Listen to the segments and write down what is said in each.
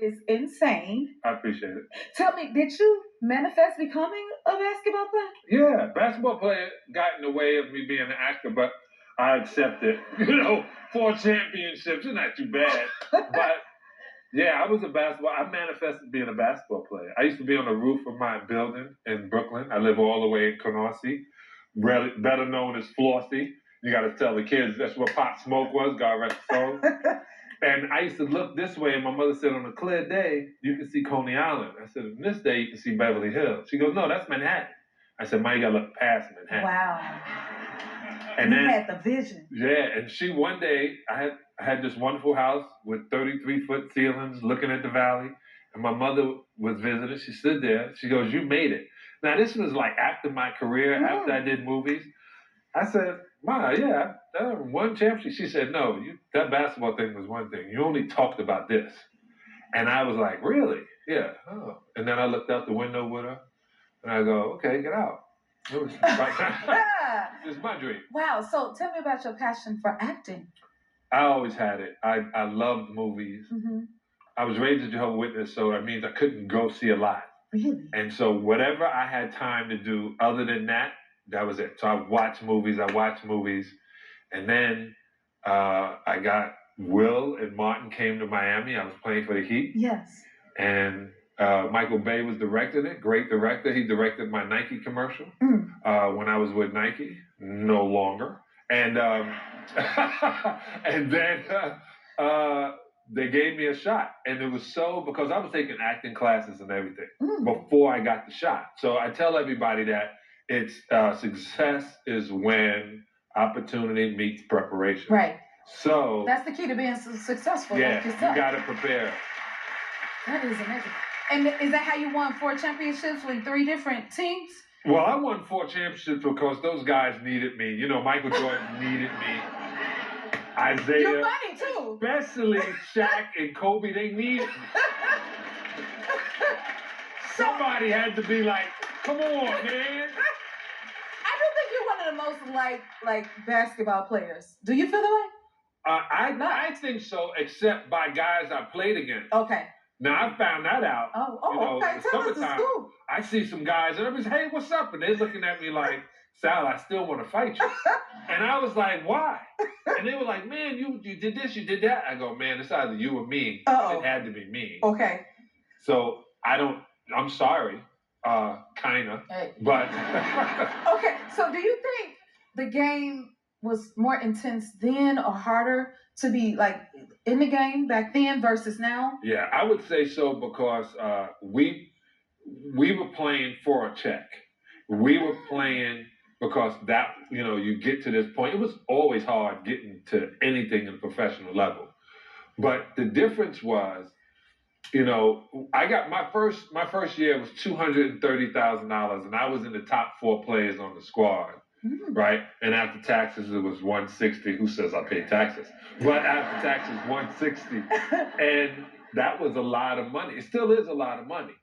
is insane. I appreciate it. Tell me, did you manifest becoming a basketball player? Yeah, basketball player got in the way of me being an actor, but I accept it. 4 championships is not too bad. But yeah, I was a basketball. I manifested being a basketball player. I used to be on the roof of my building in Brooklyn. I live all the way in Canarsie, better known as Flossie. You got to tell the kids that's where Pop Smoke was. God rest his soul. And I used to look this way, and my mother said, on a clear day, you can see Coney Island. I said, on this day, you can see Beverly Hills. She goes, no, that's Manhattan. I said, Ma, you got to look past Manhattan. Wow. And you then, had the vision. Yeah, and she, one day, I had this wonderful house with 33-foot ceilings looking at the valley, and my mother was visiting. She stood there. She goes, you made it. Now, this was like after my career, after I did movies. I said, Ma, yeah, I won championship. She said, no, that basketball thing was one thing. You only talked about this. And I was like, really? Yeah. Oh. And then I looked out the window with her, and I go, okay, get out. It was my dream. Wow. So tell me about your passion for acting. I always had it. I loved movies. Mm-hmm. I was raised a Jehovah's Witness, so that means I couldn't go see a lot. Really? And so whatever I had time to do other than that was it. So I watched movies. And then I got Will and Martin came to Miami. I was playing for the Heat. Yes. And Michael Bay was directing it. Great director. He directed my Nike commercial when I was with Nike. No longer. And and then they gave me a shot. And it was because I was taking acting classes and everything before I got the shot. So I tell everybody that it's success is when opportunity meets preparation. Right. So that's the key to being successful. Yeah, you got to prepare. That is amazing. And is that how you won 4 championships with 3 different teams? Well, I won 4 championships because those guys needed me. Michael Jordan needed me. Isaiah. Your money too. Especially Shaq and Kobe, they needed me. Somebody had to be like, come on, man. One of the most like basketball players. Do you feel the way? I think so, except by guys I played against. Okay. Now I found that out. Okay. Tell us the scoop. I see some guys and everybody's, hey, what's up? And they're looking at me like, Sal, I still want to fight you. And I was like, why? And they were like, man, you did this, you did that. I go, man, it's either you or me. It had to be me. Okay. So I'm sorry. Kinda, but okay. So, do you think the game was more intense then, or harder to be like in the game back then versus now? Yeah, I would say so because we were playing for a check. We were playing because that you get to this point. It was always hard getting to anything in a professional level, but the difference was. I got my first year was $230,000, and I was in the top 4 players on the squad, right? And after taxes, it was $160. Who says I pay taxes? But after taxes, $160, and that was a lot of money. It still is a lot of money,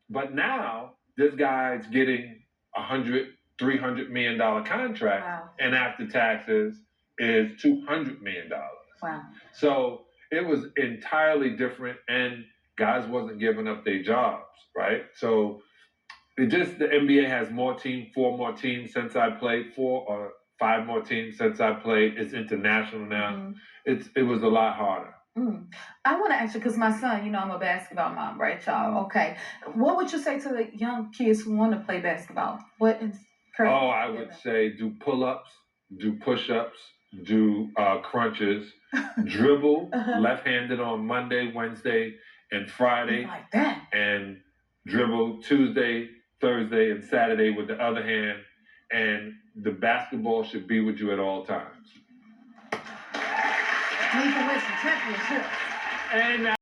but now this guy's getting $300 million contract, and after taxes is $200 million. Wow! So it was entirely different, and guys wasn't giving up their jobs, right? So the NBA has 4 more teams since I played, 4 or 5 more teams since I played. It's international now. It was a lot harder. I want to ask you, because my son, I'm a basketball mom, right, y'all? Okay. What would you say to the young kids who want to play basketball? I would say do pull-ups, do push-ups, do crunches, dribble left-handed on Monday, Wednesday, and Friday, like that, and dribble Tuesday, Thursday, and Saturday with the other hand, and the basketball should be with you at all times. You can win some championships. And